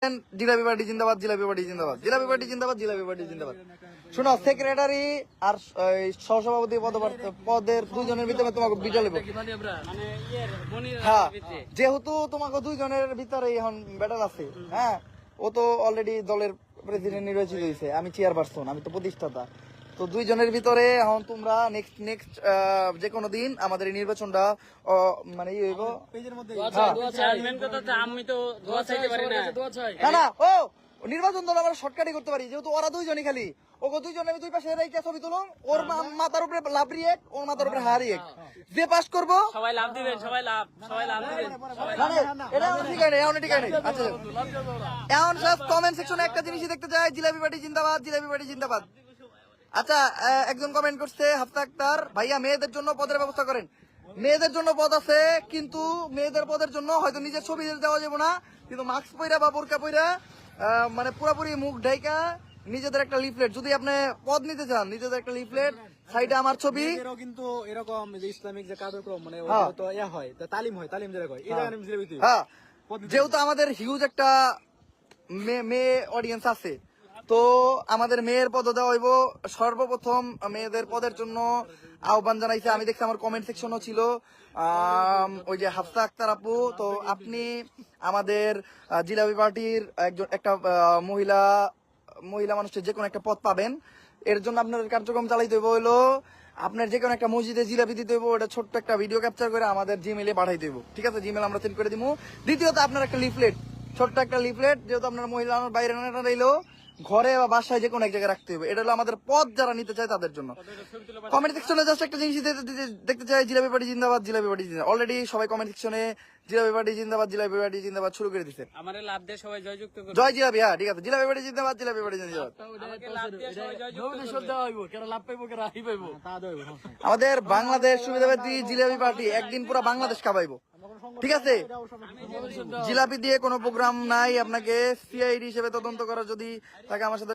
Jalebi party জিন্দাবাদ, jalebi party জিন্দাবাদ, jalebi party জিন্দাবাদ, জিলাপি পার্টি জিন্দাবাদ। শোনো, সেক্রেটারি আর সহসভাপতি পদের দুইজনের ভিতরে তোমাকে বিজয় লিখবো। হ্যাঁ, যেহেতু তোমাকে দুইজনের ভিতরে এখন ব্যাটল আছে, হ্যাঁ, ও তো অলরেডি দলের প্রেসিডেন্ট নির্বাচিত হয়েছে, আমি চেয়ারপারসন, আমি তো প্রতিষ্ঠাতা। তো দুইজনের ভিতরে এখন তোমরা নেক্সট যে কোনো দিন আমাদের এই নির্বাচনটা মানে ই হইব। না না, ও নির্বাচন দল আমরা শর্টকাটই করতে পারি, যেহেতু ওরা দুইজনই খালি ওকে দুইজনে আমি দুই পাশে রেখে ছবি তুলুন, ওর মাথার উপরে লাভ রিয়েক, ওর মাথার উপরে হার রিয়েক, যে পাস করবো সবাই লাভ দিবেন, সবাই লাভ দিবেন। এটা ঠিক আছে, এখন ঠিক আছে। আচ্ছা, এখন সব কমেন্ট সেকশনে একটা জিনিসই দেখতে চাই, জিলাপি পার্টি জিন্দাবাদ, জিলাপি পার্টি জিন্দাবাদ। আচ্ছা, একজন কমেন্ট করছে হাফতা আক্তার, ভাইয়া মেয়েদের জন্য পদের ব্যবস্থা করেন। মেয়েদের জন্য পদ আছে, কিন্তু মেয়েদের পদের জন্য হয়তো নিজের ছবি দেওয়া যাবে না, কিন্তু মাস্ক পইরা বা বোরকা পইরা মানে পুরোপুরি মুখ ঢাইকা নিজেদের একটা লিফলেট, যদি আপনি পদ নিতে চান, নিজেদের একটা লিফলেট, সাইডে আমার ছবি। কিন্তু এরকম যে ইসলামিক যে কার্যক্রম মানে তো ইয়া হয়, তালিম হয়, তালিম যেটা হয়, এটা আমি জিলাপি দিই। হ্যাঁ, যেহেতু আমাদের হিউজ একটা মেয়ে অডিয়েন্স আছে, তো আমাদের মেয়ের পদ দেওয়া হইব। সর্বপ্রথম মেয়েদের পদের জন্য আহ্বান জানাইছে, আমি দেখছি আমার কমেন্ট সেকশনও ছিল ওই যে হাফসা আক্তার আপু। তো আপনি আমাদের জিলাপি পার্টির একটা মহিলা মানুষের যে কোনো একটা পদ পাবেন। এর জন্য আপনার কার্যক্রম চালাইতে হইব হইলো আপনার যে কোনো একটা মসজিদে জিলাপি দিতে হইব, ওটা ছোট্ট একটা ভিডিও ক্যাপচার করে আমাদের জিমেইলে পাঠাইতে হইব, ঠিক আছে? জিমেইল আমরা সেন্ড করে দিব। দ্বিতীয়ত আপনার একটা লিফলেট, ছোট্ট একটা লিফলেট, যেহেতু আপনার মহিলা বাইরে না রইলেও ঘরে বা বাসায় যে কোনো এক জায়গায় রাখতে হবে। এটা হলো আমাদের পদ যারা নিতে চায় তাদের জন্য। কমেন্ট সেকশনে জাস্ট একটা জিনিস দেখতে চাই, জিলাপি পার্টি জিন্দাবাদ, জিলাপি পার্টি জিন্দাবাদ। অলরেডি সবাই কমেন্ট সেকশনে জিলাপি পার্টি জিন্দাবাদ, জিলাপি পার্টি জিন্দাবাদ শুরু করে দিচ্ছে। আমারে লাভ দিয়ে সবাই জয়যুক্ত করুন। জয় জিলাপি, হ্যাঁ ঠিক আছে, জিলাপি পার্টি জিন্দাবাদ, জিলাপি পার্টি জিন্দাবাদ। আমাকে লাভ দিয়ে সবাই জয়যুক্ত করুন। আমাদের বাংলাদেশ সুবিধাবাদী জিলাপি পার্টি একদিন পুরো বাংলাদেশ খাওয়াইবো, ঠিক আছে? জিলাপি দিয়ে কোনো প্রোগ্রাম নাই, আপনাকে সিআইডি হিসেবে তদন্ত করা যদি থাকে আমার সাথে